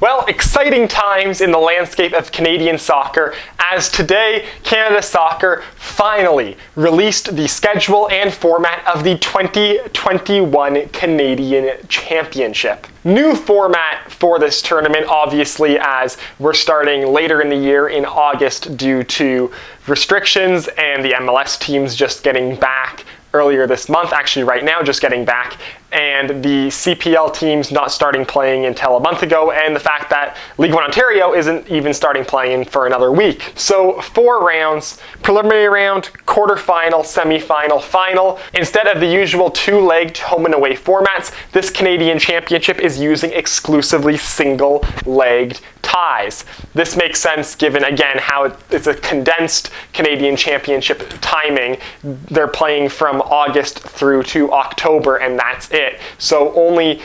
Well, exciting times in the landscape of Canadian soccer, as today Canada Soccer finally released the schedule and format of the 2021 Canadian Championship. New format for this tournament, obviously, as we're starting later in the year in August due to restrictions and the MLS teams just getting back earlier this month, actually right now just getting back, and the CPL teams not starting playing until a month ago, and the fact that League One Ontario isn't even starting playing for another week. So 4 rounds, preliminary round, quarterfinal, semifinal, final. Instead of the usual 2-legged home and away formats, this Canadian Championship is using exclusively single-legged ties. This makes sense given, again, how it's a condensed Canadian Championship timing. They're playing from August through to October, and that's it. So only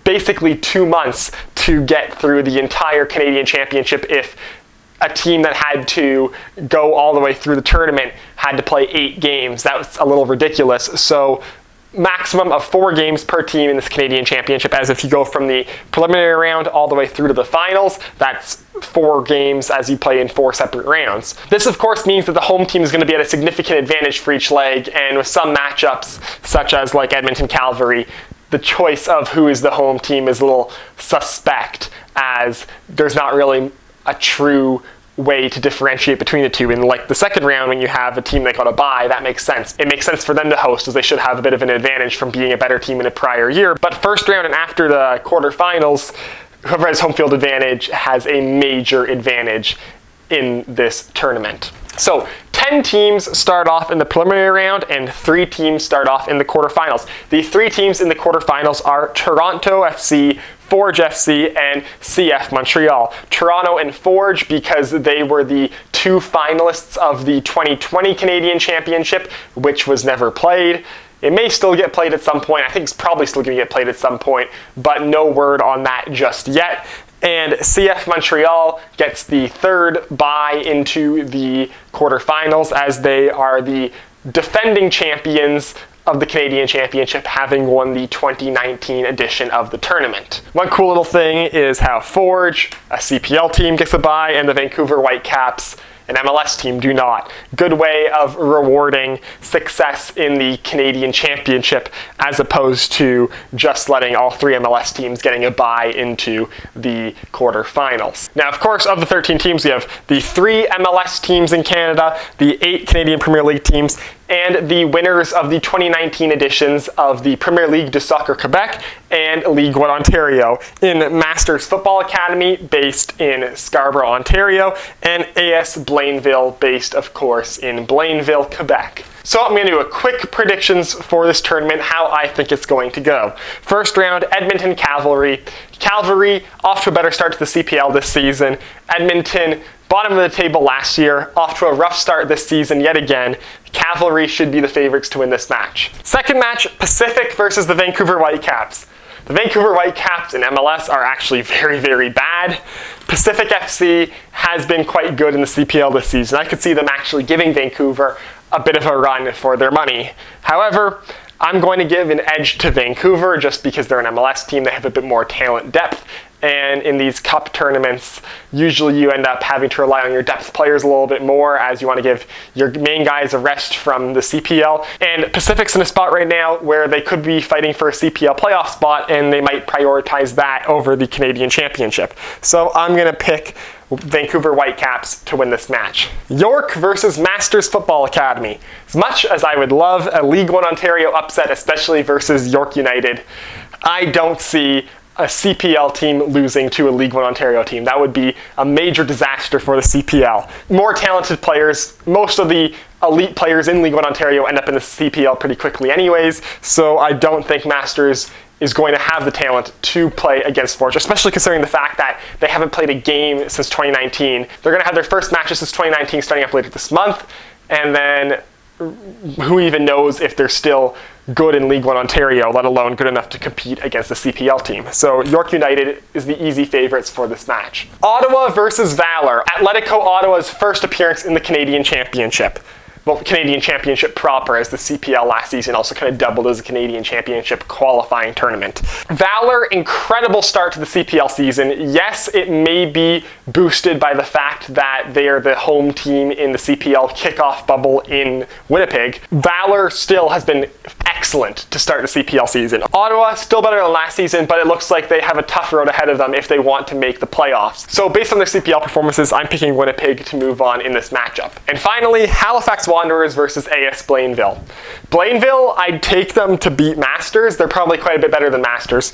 basically 2 months to get through the entire Canadian Championship if a team that had to go all the way through the tournament had to play 8 games. That was a little ridiculous. So maximum of 4 games per team in this Canadian Championship, as if you go from the preliminary round all the way through to the finals, that's 4 games as you play in 4 separate rounds. This of course means that the home team is going to be at a significant advantage for each leg, and with some matchups, such as like Edmonton Cavalry, the choice of who is the home team is a little suspect, as there's not really a true way to differentiate between the two. In like the second round, when you have a team that got a bye, that makes sense. It makes sense for them to host, as they should have a bit of an advantage from being a better team in a prior year. But first round and after the quarterfinals, whoever has home field advantage has a major advantage in this tournament. So 10 teams start off in the preliminary round and 3 teams start off in the quarterfinals. The 3 teams in the quarterfinals are Toronto FC, Forge FC, and CF Montreal. Toronto and Forge because they were the 2 finalists of the 2020 Canadian Championship, which was never played. It may still get played at some point. I think it's probably still going to get played at some point, but no word on that just yet. And CF Montreal gets the 3rd bye into the quarterfinals, as they are the defending champions of the Canadian Championship, having won the 2019 edition of the tournament. One cool little thing is how Forge, a CPL team, gets a bye, and the Vancouver Whitecaps, an MLS team, do not. Good way of rewarding success in the Canadian Championship, as opposed to just letting all 3 MLS teams getting a bye into the quarterfinals. Now, of course, of the 13 teams, we have the 3 MLS teams in Canada, the 8 Canadian Premier League teams, and the winners of the 2019 editions of the Premier League de Soccer Quebec and League One Ontario in Masters Football Academy, based in Scarborough, Ontario, and AS Blainville, based, of course, in Blainville, Quebec. So I'm going to do a quick predictions for this tournament, how I think it's going to go. First round, Edmonton Cavalry. Cavalry off to a better start to the CPL this season. Edmonton, bottom of the table last year, off to a rough start this season yet again. Cavalry should be the favorites to win this match. Second match, Pacific versus the Vancouver Whitecaps. The Vancouver Whitecaps in MLS are actually very, very bad. Pacific FC has been quite good in the CPL this season. I could see them actually giving Vancouver a bit of a run for their money. However, I'm going to give an edge to Vancouver just because they're an MLS team. They have a bit more talent depth. And in these cup tournaments, usually you end up having to rely on your depth players a little bit more, as you want to give your main guys a rest from the CPL. And Pacific's in a spot right now where they could be fighting for a CPL playoff spot, and they might prioritize that over the Canadian Championship. So I'm going to pick Vancouver Whitecaps to win this match. York versus Masters Football Academy. As much as I would love a League One Ontario upset, especially versus York United, I don't see a CPL team losing to a League One Ontario team. That would be a major disaster for the CPL. More talented players, most of the elite players in League One Ontario end up in the CPL pretty quickly anyways, so I don't think Masters is going to have the talent to play against Forge, especially considering the fact that they haven't played a game since 2019. They're going to have their first matches since 2019 starting up later this month, and then who even knows if they're still good in League One Ontario, let alone good enough to compete against the CPL team. So York United is the easy favorites for this match. Ottawa versus Valor. Atletico Ottawa's first appearance in the Canadian Championship. Canadian Championship proper, as the CPL last season also kind of doubled as a Canadian Championship qualifying tournament. Valor, incredible start to the CPL season. Yes, it may be boosted by the fact that they are the home team in the CPL kickoff bubble in Winnipeg. Valor still has been excellent to start the CPL season. Ottawa, still better than last season, but it looks like they have a tough road ahead of them if they want to make the playoffs. So based on their CPL performances, I'm picking Winnipeg to move on in this matchup. And finally, Halifax Wanderers versus AS Blainville. Blainville, I'd take them to beat Masters. They're probably quite a bit better than Masters.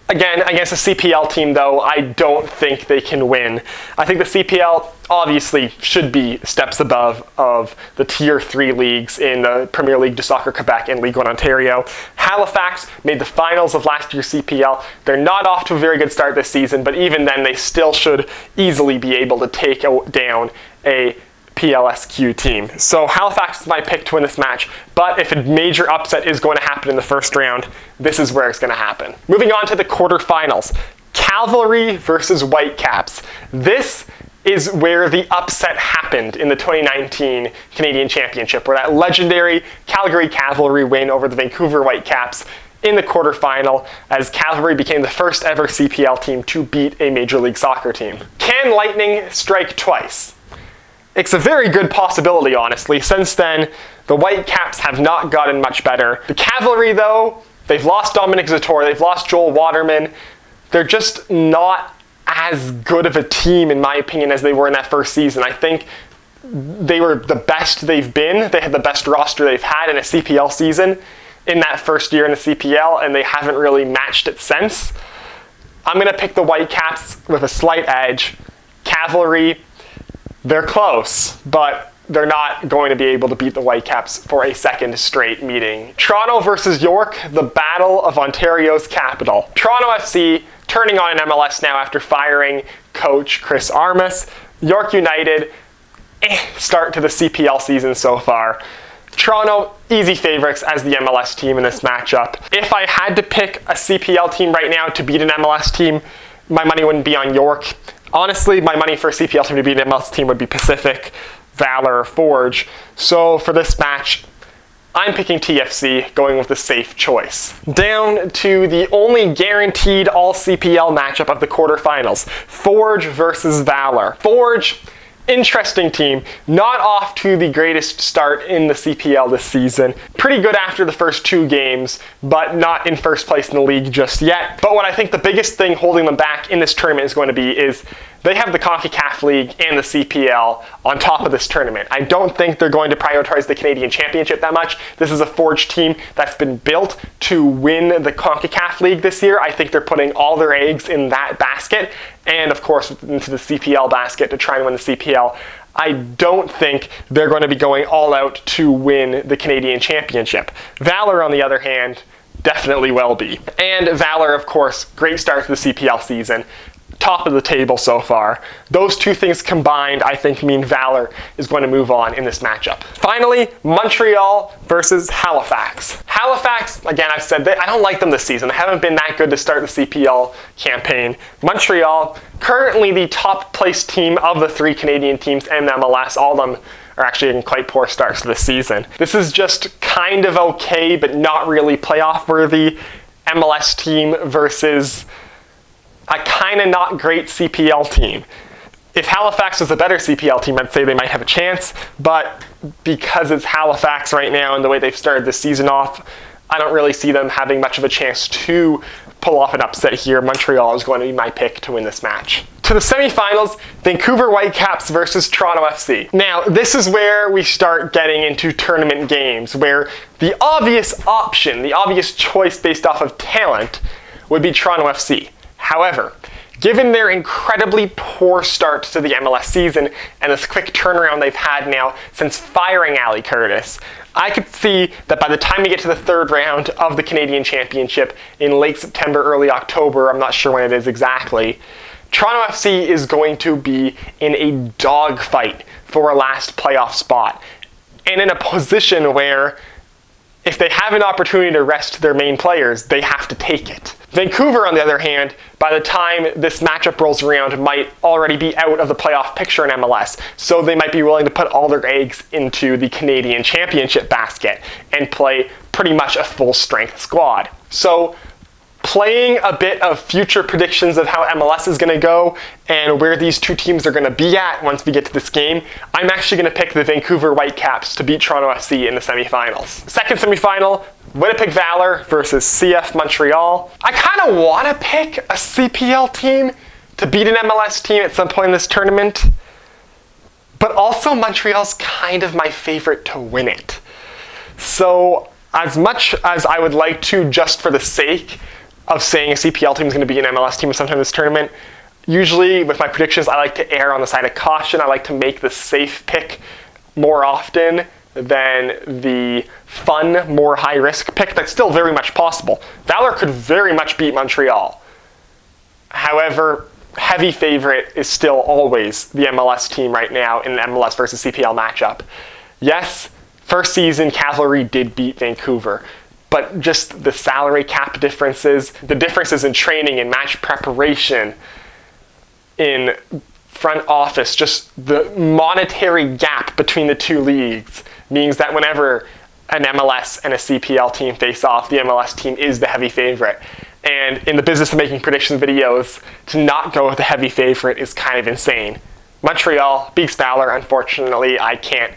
Again, against a CPL team, though, I don't think they can win. I think the CPL obviously should be steps above of the Tier 3 leagues in the Premier League de Soccer Quebec and League 1 Ontario. Halifax made the finals of last year's CPL. They're not off to a very good start this season, but even then, they still should easily be able to take down a PLSQ team. So Halifax is my pick to win this match, but if a major upset is going to happen in the first round, this is where it's going to happen. Moving on to the quarterfinals. Cavalry versus Whitecaps. This is where the upset happened in the 2019 Canadian Championship, where that legendary Calgary Cavalry win over the Vancouver Whitecaps in the quarterfinal, as Cavalry became the first ever CPL team to beat a Major League Soccer team. Can lightning strike twice? It's a very good possibility, honestly. Since then, the Whitecaps have not gotten much better. The Cavalry, though, they've lost Dominic Zator, they've lost Joel Waterman. They're just not as good of a team, in my opinion, as they were in that first season. I think they were the best they've been. They had the best roster they've had in a CPL season in that first year in the CPL, and they haven't really matched it since. I'm going to pick the Whitecaps with a slight edge. Cavalry, they're close, but they're not going to be able to beat the Whitecaps for a second straight meeting. Toronto versus York, the battle of Ontario's capital. Toronto FC turning on an MLS now after firing coach Chris Armas. York United, start to the CPL season so far. Toronto, easy favorites as the MLS team in this matchup. If I had to pick a CPL team right now to beat an MLS team, my money wouldn't be on York. Honestly, my money for a CPL team to beat an MLS team would be Pacific, Valor, or Forge. So for this match, I'm picking TFC, going with the safe choice. Down to the only guaranteed all-CPL matchup of the quarterfinals, Forge versus Valor. Forge, interesting team, not off to the greatest start in the CPL this season. Pretty good after the first 2 games, but not in first place in the league just yet. But what I think the biggest thing holding them back in this tournament is going to be is they have the CONCACAF League and the CPL on top of this tournament. I don't think they're going to prioritize the Canadian Championship that much. This is a Forge team that's been built to win the CONCACAF League this year. I think they're putting all their eggs in that basket, and of course into the CPL basket to try and win the CPL. I don't think they're going to be going all out to win the Canadian Championship. Valor, on the other hand, definitely will be. And Valor, of course, great start to the CPL season. Top of the table so far. Those two things combined, I think, mean Valor is going to move on in this matchup. Finally, Montreal versus Halifax. Halifax, again, I've said that I don't like them this season. They haven't been that good to start the CPL campaign. Montreal, currently the top placed team of the 3 Canadian teams in MLS. All of them are actually in quite poor starts this season. This is just kind of okay, but not really playoff worthy MLS team versus a kind of not great CPL team. If Halifax was a better CPL team, I'd say they might have a chance, but because it's Halifax right now and the way they've started the season off, I don't really see them having much of a chance to pull off an upset here. Montreal is going to be my pick to win this match. To the semifinals, Vancouver Whitecaps versus Toronto FC. Now, this is where we start getting into tournament games, where the obvious option, the obvious choice based off of talent, would be Toronto FC. However, given their incredibly poor start to the MLS season and this quick turnaround they've had now since firing Ali Curtis, I could see that by the time we get to the 3rd round of the Canadian Championship in late September, early October, I'm not sure when it is exactly, Toronto FC is going to be in a dogfight for a last playoff spot, and in a position where if they have an opportunity to rest their main players, they have to take it. Vancouver, on the other hand, by the time this matchup rolls around, might already be out of the playoff picture in MLS, so they might be willing to put all their eggs into the Canadian Championship basket and play pretty much a full-strength squad. So playing a bit of future predictions of how MLS is going to go and where these two teams are going to be at once we get to this game, I'm actually going to pick the Vancouver Whitecaps to beat Toronto FC in the semifinals. Second semifinal, Winnipeg Valor versus CF Montreal. I kind of want to pick a CPL team to beat an MLS team at some point in this tournament, but also Montreal's kind of my favorite to win it. So as much as I would like to, just for the sake of saying a CPL team is going to be an MLS team sometime in this tournament, usually with my predictions I like to err on the side of caution. I like to make the safe pick more often than the fun, more high-risk pick that's still very much possible. Valor could very much beat Montreal. However, heavy favorite is still always the MLS team right now in an MLS versus CPL matchup. Yes, first season Cavalry did beat Vancouver, but just the salary cap differences, the differences in training and match preparation, in front office, just the monetary gap between the two leagues means that whenever an MLS and a CPL team face off, the MLS team is the heavy favorite. And in the business of making prediction videos, to not go with the heavy favorite is kind of insane. Montreal beats Valor. Unfortunately, I can't,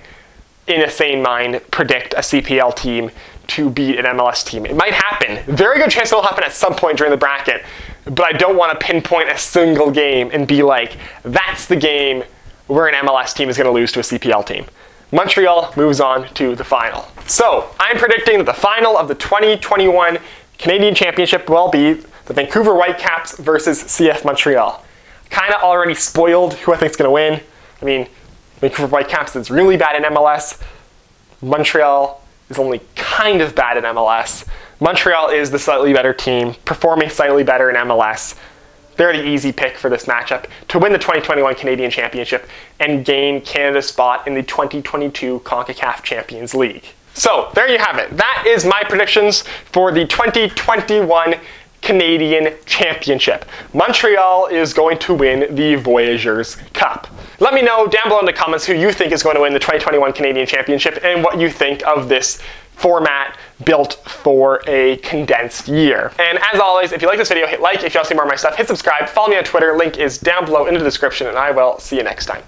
in a sane mind, predict a CPL team to beat an MLS team. It might happen. Very good chance it'll happen at some point during the bracket, but I don't want to pinpoint a single game and be like, that's the game where an MLS team is going to lose to a CPL team. Montreal moves on to the final. So I'm predicting that the final of the 2021 Canadian Championship will be the Vancouver Whitecaps versus CF Montreal. Kind of already spoiled who I think is going to win. I mean, Vancouver Whitecaps is really bad in MLS. Montreal is only kind of bad in MLS. Montreal is the slightly better team, performing slightly better in MLS. They're the easy pick for this matchup to win the 2021 Canadian Championship and gain Canada's spot in the 2022 CONCACAF Champions League. So there you have it. That is my predictions for the 2021 Canadian Championship. Montreal is going to win the Voyageurs Cup. Let me know down below in the comments who you think is going to win the 2021 Canadian Championship and what you think of this format built for a condensed year. And as always, if you like this video, hit like. If you want to see more of my stuff, hit subscribe. Follow me on Twitter. Link is down below in the description, and I will see you next time.